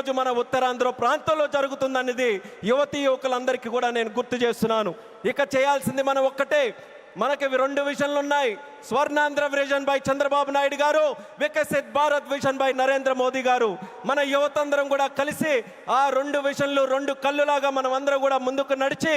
ఈరోజు మన ఉత్తరాంధ్ర ప్రాంతంలో జరుగుతుందనేది యువతీ యువకులందరికీ కూడా నేను గుర్తు చేస్తున్నాను. ఇక చేయాల్సింది మనం ఒక్కటే. మనకి 2 విజన్లు ఉన్నాయి. స్వర్ణాంధ్ర విజన్ బై చంద్రబాబు నాయుడు గారు, వికసిత్ భారత్ విజన్ బై నరేంద్ర మోదీ గారు. మన యువతందరం కూడా కలిసి ఆ 2 విజన్లు 2 కళ్ళులాగా మనం అందరం కూడా ముందుకు నడిచి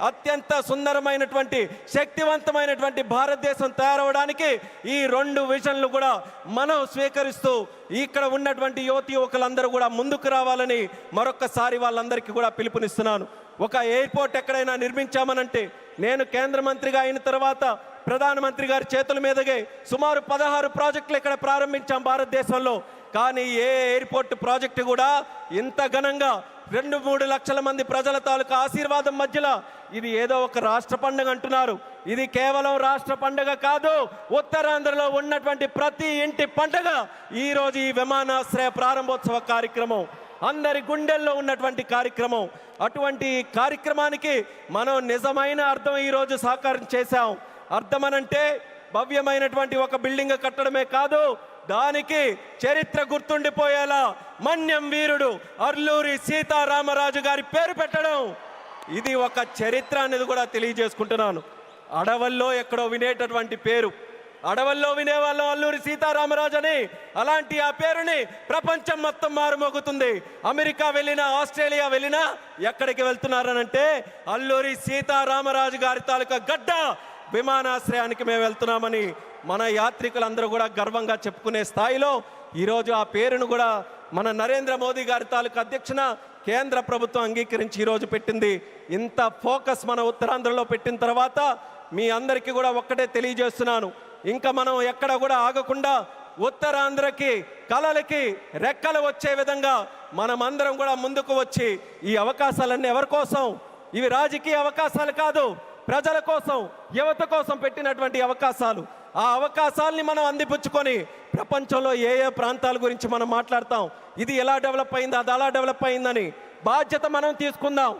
అత్యంత సుందరమైనటువంటి శక్తివంతమైనటువంటి భారతదేశం తయారవడానికి ఈ 2 విజన్లు కూడా మనం స్వీకరిస్తూ ఇక్కడ ఉన్నటువంటి యువతి యువకులందరూ కూడా ముందుకు రావాలని మరొక్కసారి వాళ్ళందరికీ కూడా పిలుపునిస్తున్నాను. ఒక ఎయిర్పోర్ట్ ఎక్కడైనా నిర్మించామనంటే, నేను కేంద్ర మంత్రిగా అయిన తర్వాత ప్రధానమంత్రి గారి చేతుల మీదగే సుమారు 16 ప్రాజెక్టులు ఇక్కడ ప్రారంభించాం భారతదేశంలో. కానీ ఏ ఎయిర్పోర్ట్ ప్రాజెక్టు కూడా ఇంత ఘనంగా 2-3 లక్షల మంది ప్రజల తాలూకా ఆశీర్వాదం మధ్యలో ఇది ఏదో ఒక రాష్ట్ర పండుగ అంటున్నారు. ఇది కేవలం రాష్ట్ర పండుగ కాదు, ఉత్తరాంధ్రలో ఉన్నటువంటి ప్రతి ఇంటి పండుగ ఈరోజు ఈ విమానాశ్రయ ప్రారంభోత్సవ కార్యక్రమం, అందరి గుండెల్లో ఉన్నటువంటి కార్యక్రమం. అటువంటి కార్యక్రమానికి మనం నిజమైన అర్థం ఈరోజు సాకారం చేశాం. అర్థమనంటే భవ్యమైనటువంటి ఒక బిల్డింగ్ కట్టడమే కాదు, దానికి చరిత్ర గుర్తుండిపోయేలా మన్యం వీరుడు అల్లూరి సీతారామరాజు గారి పేరు పెట్టడం, ఇది ఒక చరిత్ర అనేది కూడా తెలియజేసుకుంటున్నాను. అడవుల్లో ఎక్కడో వినేటటువంటి పేరు, అడవుల్లో వినేవాళ్ళం అల్లూరి సీతారామరాజు అని. అలాంటి ఆ పేరుని ప్రపంచం మొత్తం మారుమోగుతుంది. అమెరికా వెళ్ళినా, ఆస్ట్రేలియా వెళ్ళినా ఎక్కడికి వెళ్తున్నారనంటే అల్లూరి సీతారామరాజు గారి తాలూకా గడ్డ విమానాశ్రయానికి మేము వెళ్తున్నామని మన యాత్రికులందరూ కూడా గర్వంగా చెప్పుకునే స్థాయిలో ఈరోజు ఆ పేరును కూడా మన నరేంద్ర మోదీ గారి తాలూకా అధ్యక్షన కేంద్ర ప్రభుత్వం అంగీకరించి ఈరోజు పెట్టింది. ఇంత ఫోకస్ మన ఉత్తరాంధ్రలో పెట్టిన తర్వాత మీ అందరికీ కూడా ఒక్కటే తెలియజేస్తున్నాను, ఇంకా మనం ఎక్కడ కూడా ఆగకుండా ఉత్తరాంధ్రకి కళలకి రెక్కలు వచ్చే విధంగా మనం అందరం కూడా ముందుకు వచ్చి ఈ అవకాశాలన్నీ ఎవరి కోసం? ఇవి రాజకీయ అవకాశాలు కాదు, ప్రజల కోసం, యువత కోసం పెట్టినటువంటి అవకాశాలు. ఆ అవకాశాలని మనం అందిపుచ్చుకొని ప్రపంచంలో ఏ ఏ ప్రాంతాల గురించి మనం మాట్లాడతాం, ఇది ఎలా డెవలప్ అయింది, అది అలా డెవలప్ అయిందని బాధ్యత మనం తీసుకుందాం.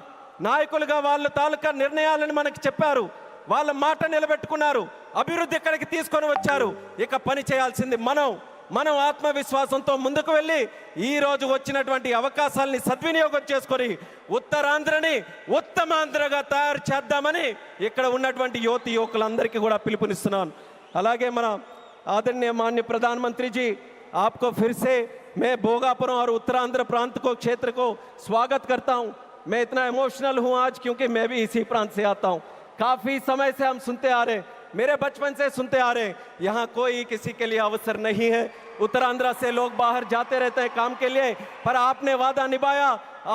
నాయకులుగా వాళ్ళ తాలూకా నిర్ణయాలను మనకి చెప్పారు, వాళ్ళ మాట నిలబెట్టుకున్నారు, అభివృద్ధి ఇక్కడికి తీసుకొని వచ్చారు. ఇక పని చేయాల్సింది మనం ఆత్మవిశ్వాసంతో ముందుకు వెళ్ళి ఈరోజు వచ్చినటువంటి అవకాశాలని సద్వినియోగం చేసుకొని ఉత్తరాంధ్రని ఉత్తమాంధ్రగా తయారు చేద్దామని ఇక్కడ ఉన్నటువంటి యువతి యువకులందరికీ కూడా పిలుపునిస్తున్నాను. అలాగే మన आदरणीय माननीय प्रधानमंत्री जी, आपको फिर से मैं भोगापुरम और उत्तरांध्र प्रांत को क्षेत्र को स्वागत करता हूं। मैं इतना इमोशनल हूं आज क्योंकि मैं भी इसी प्रांत से आता हूं। काफ़ी समय से हम सुनते आ रहे, मेरे बचपन से सुनते आ रहे, यहाँ कोई किसी के लिए अवसर नहीं है। उत्तरांध्र से लोग बाहर जाते रहते हैं काम के लिए, पर आपने वादा निभाया।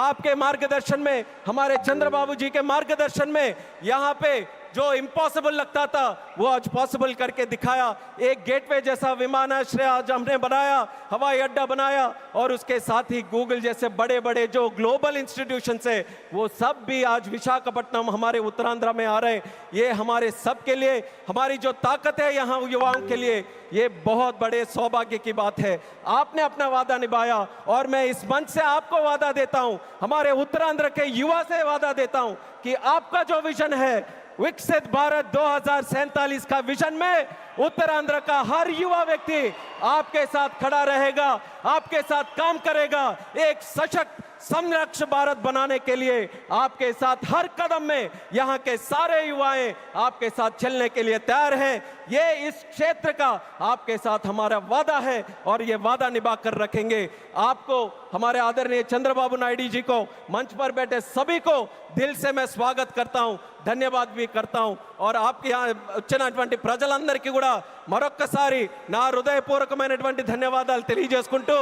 आपके मार्गदर्शन में, हमारे चंद्रबाबू जी के मार्गदर्शन में यहाँ पे जो इम्पॉसिबल लगता था वो आज पॉसिबल करके दिखाया। एक गेटवे जैसा विमानाश्रय आज हमने बनाया, हवाई अड्डा बनाया, और उसके साथ ही गूगल जैसे बड़े बड़े जो ग्लोबल इंस्टीट्यूशंस है वो सब भी आज विशाखापट्टनम हमारे उत्तरांध्र में आ रहे हैं। ये हमारे सब के लिए, हमारी जो ताकत है यहाँ युवाओं के लिए, ये बहुत बड़े सौभाग्य की बात है। आपने अपना वादा निभाया और मैं इस मंच से आपको वादा देता हूँ, हमारे उत्तरांध्र के युवा से वादा देता हूँ कि आपका जो विजन है विकसित भारत 2047 का विजन में उत्तरांध्र का हर युवा व्यक्ति आपके साथ खड़ा रहेगा, आपके साथ काम करेगा। एक सशक्त संरक्षण भारत बनाने के लिए आपके साथ हर कदम में यहाँ के सारे युवाएं आपके साथ चलने के लिए तैयार हैं। ये इस क्षेत्र का आपके साथ हमारा वादा है और ये वादा निभा कर रखेंगे। आपको, हमारे आदरणीय चंद्रबाबू नायडू जी को, मंच पर बैठे सभी को दिल से मैं स्वागत करता हूँ, ధన్యవాద भी करता हूं। और आपके यहाँ వచ్చినటువంటి ప్రజలందరికీ కూడా మరొక్కసారి నా హృదయపూర్వకమైనటువంటి ధన్యవాదాలు తెలియజేసుకుంటూ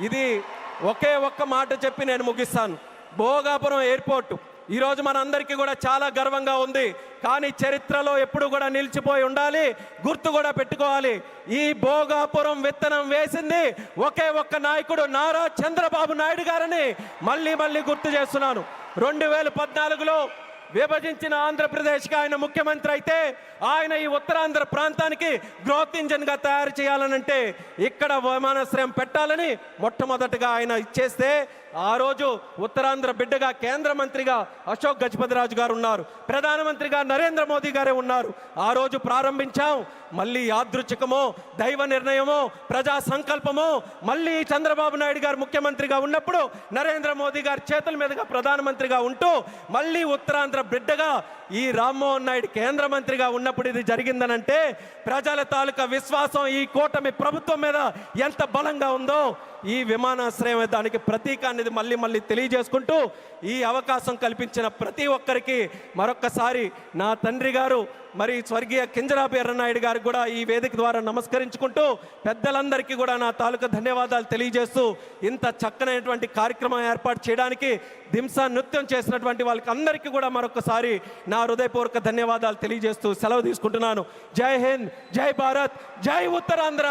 ఇది ఒకే ఒక్క మాట చెప్పి నేను ముగిస్తాను. భోగాపురం ఎయిర్పోర్ట్ ఈరోజు మనందరికీ కూడా చాలా గర్వంగా ఉంది, కానీ చరిత్రలో ఎప్పుడు కూడా నిలిచిపోయి ఉండాలి, గుర్తు కూడా పెట్టుకోవాలి. ఈ భోగాపురం విత్తనం వేసింది ఒకే ఒక్క నాయకుడు, నారా చంద్రబాబు నాయుడు గారని మళ్ళీ మళ్ళీ గుర్తు చేస్తున్నాను. 2014లో విభజించిన ఆంధ్రప్రదేశ్కి ఆయన ముఖ్యమంత్రి అయితే ఆయన ఈ ఉత్తరాంధ్ర ప్రాంతానికి గ్రోత్ ఇంజన్గా తయారు చేయాలనంటే ఇక్కడ విమానాశ్రయం పెట్టాలని మొట్టమొదటిగా ఆయన ఇచ్చేస్తే ఆ రోజు ఉత్తరాంధ్ర బిడ్డగా కేంద్ర మంత్రిగా అశోక్ గజపతిరాజు గారు ఉన్నారు, ప్రధానమంత్రిగా నరేంద్ర మోదీ గారే ఉన్నారు. ఆ రోజు ప్రారంభించాం. మళ్ళీ యాదృచ్ఛికమో దైవ నిర్ణయమో ప్రజా సంకల్పమో మళ్ళీ చంద్రబాబు నాయుడు గారు ముఖ్యమంత్రిగా ఉన్నప్పుడు నరేంద్ర మోదీ గారి చేతుల మీదుగా ప్రధానమంత్రిగా ఉంటూ మళ్ళీ ఉత్తరాంధ్ర బిడ్డగా ఈ రామ్మోహన్ నాయుడు కేంద్ర మంత్రిగా ఉన్నప్పుడు ఇది జరిగిందనంటే ప్రజల తాలూకా విశ్వాసం ఈ కూటమి ప్రభుత్వం మీద ఎంత బలంగా ఉందో ఈ విమానాశ్రయం దానికి ప్రతీక అనేది మళ్ళీ తెలియజేసుకుంటూ ఈ అవకాశం కల్పించిన ప్రతి ఒక్కరికి మరొక్కసారి నా తండ్రి గారు మరి స్వర్గీయ కింజరాపు ఎర్రనాయుడు గారికి కూడా ఈ వేదిక ద్వారా నమస్కరించుకుంటూ పెద్దలందరికీ కూడా నా తాలూకా ధన్యవాదాలు తెలియజేస్తూ ఇంత చక్కనైనటువంటి కార్యక్రమం ఏర్పాటు చేయడానికి దింసా నృత్యం చేసినటువంటి వాళ్ళకి అందరికీ కూడా మరొకసారి నా హృదయపూర్వక ధన్యవాదాలు తెలియజేస్తూ సెలవు తీసుకుంటున్నాను. జై హింద్, జై భారత్, జై ఉత్తరాంధ్ర.